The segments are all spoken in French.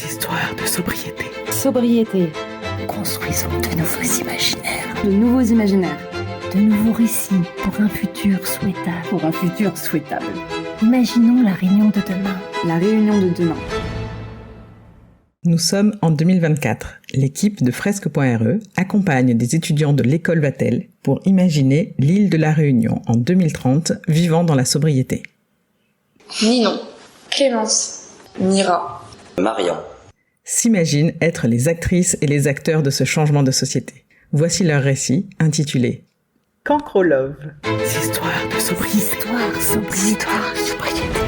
Histoires de sobriété. Sobriété. Construisons de nouveaux imaginaires. De nouveaux imaginaires. De nouveaux récits pour un futur souhaitable. Pour un futur souhaitable. Imaginons la réunion de demain. La réunion de demain. Nous sommes en 2024. L'équipe de Fresque.re accompagne des étudiants de l'école Vatel pour imaginer l'île de la Réunion en 2030 vivant dans la sobriété. Ninon, Clémence, Mira, Marian s'imaginent être les actrices et les acteurs de ce changement de société. Voici leur récit intitulé Cancro Love. Histoires de sobriété. Histoire, sobriété.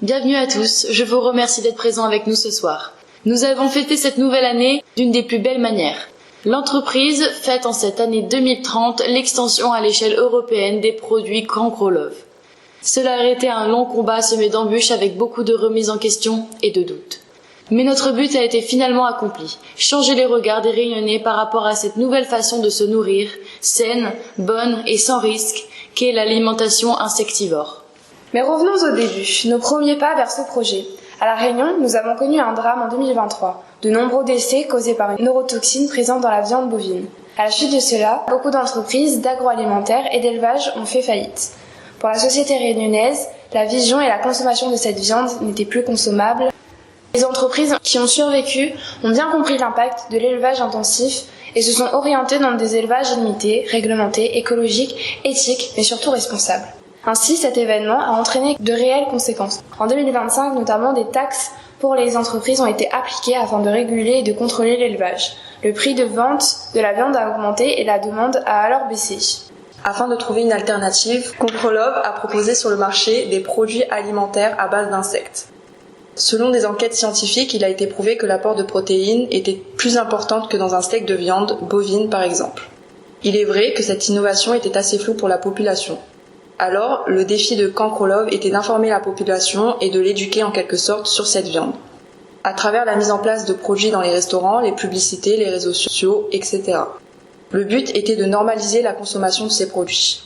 Bienvenue à tous, je vous remercie d'être présents avec nous ce soir. Nous avons fêté cette nouvelle année d'une des plus belles manières. L'entreprise fête en cette année 2030 l'extension à l'échelle européenne des produits Cancro Love. Cela a été un long combat semé d'embûches avec beaucoup de remises en question et de doutes. Mais notre but a été finalement accompli, changer les regards des Réunionnais par rapport à cette nouvelle façon de se nourrir, saine, bonne et sans risque, qu'est l'alimentation insectivore. Mais revenons au début, nos premiers pas vers ce projet. À La Réunion, nous avons connu un drame en 2023, de nombreux décès causés par une neurotoxine présente dans la viande bovine. À la suite de cela, beaucoup d'entreprises d'agroalimentaire et d'élevage ont fait faillite. Pour la société réunionnaise, la vision et la consommation de cette viande n'étaient plus consommables. Les entreprises qui ont survécu ont bien compris l'impact de l'élevage intensif et se sont orientées dans des élevages limités, réglementés, écologiques, éthiques, mais surtout responsables. Ainsi, cet événement a entraîné de réelles conséquences. En 2025, notamment, des taxes pour les entreprises ont été appliquées afin de réguler et de contrôler l'élevage. Le prix de vente de la viande a augmenté et la demande a alors baissé. Afin de trouver une alternative, Cancro Love a proposé sur le marché des produits alimentaires à base d'insectes. Selon des enquêtes scientifiques, il a été prouvé que l'apport de protéines était plus important que dans un steak de viande bovine par exemple. Il est vrai que cette innovation était assez floue pour la population. Alors, le défi de Cancro Love était d'informer la population et de l'éduquer en quelque sorte sur cette viande. À travers la mise en place de produits dans les restaurants, les publicités, les réseaux sociaux, etc. Le but était de normaliser la consommation de ces produits.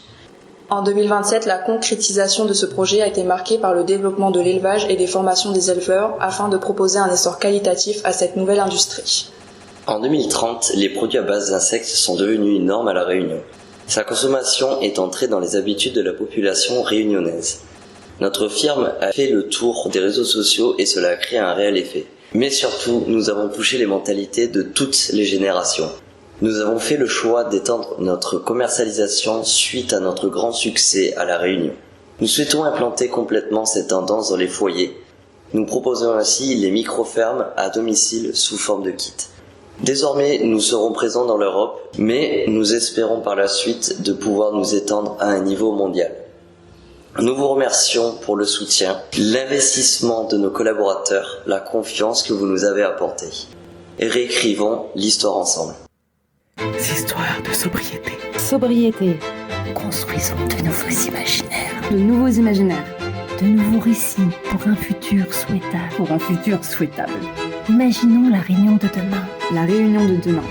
En 2027, la concrétisation de ce projet a été marquée par le développement de l'élevage et des formations des éleveurs afin de proposer un essor qualitatif à cette nouvelle industrie. En 2030, les produits à base d'insectes sont devenus une norme à La Réunion. Sa consommation est entrée dans les habitudes de la population réunionnaise. Notre firme a fait le tour des réseaux sociaux et cela a créé un réel effet. Mais surtout, nous avons touché les mentalités de toutes les générations. Nous avons fait le choix d'étendre notre commercialisation suite à notre grand succès à La Réunion. Nous souhaitons implanter complètement cette tendance dans les foyers. Nous proposons ainsi les micro-fermes à domicile sous forme de kit. Désormais, nous serons présents dans l'Europe, mais nous espérons par la suite de pouvoir nous étendre à un niveau mondial. Nous vous remercions pour le soutien, l'investissement de nos collaborateurs, la confiance que vous nous avez apportée. Et réécrivons l'histoire ensemble. Histoires de sobriété. Sobriété. Construisons de nouveaux imaginaires. De nouveaux imaginaires. De nouveaux récits pour un futur souhaitable. Pour un futur souhaitable. Imaginons la réunion de demain. La réunion de demain.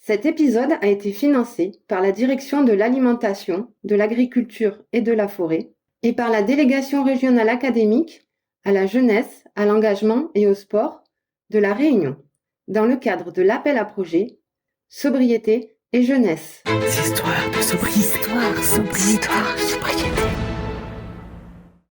Cet épisode a été financé par la Direction de l'Alimentation, de l'Agriculture et de la Forêt et par la Délégation régionale académique à la jeunesse, à l'engagement et au sport de La Réunion, dans le cadre de l'appel à projet Sobriété et jeunesse. Histoires de sobriété. Histoire, sobriété.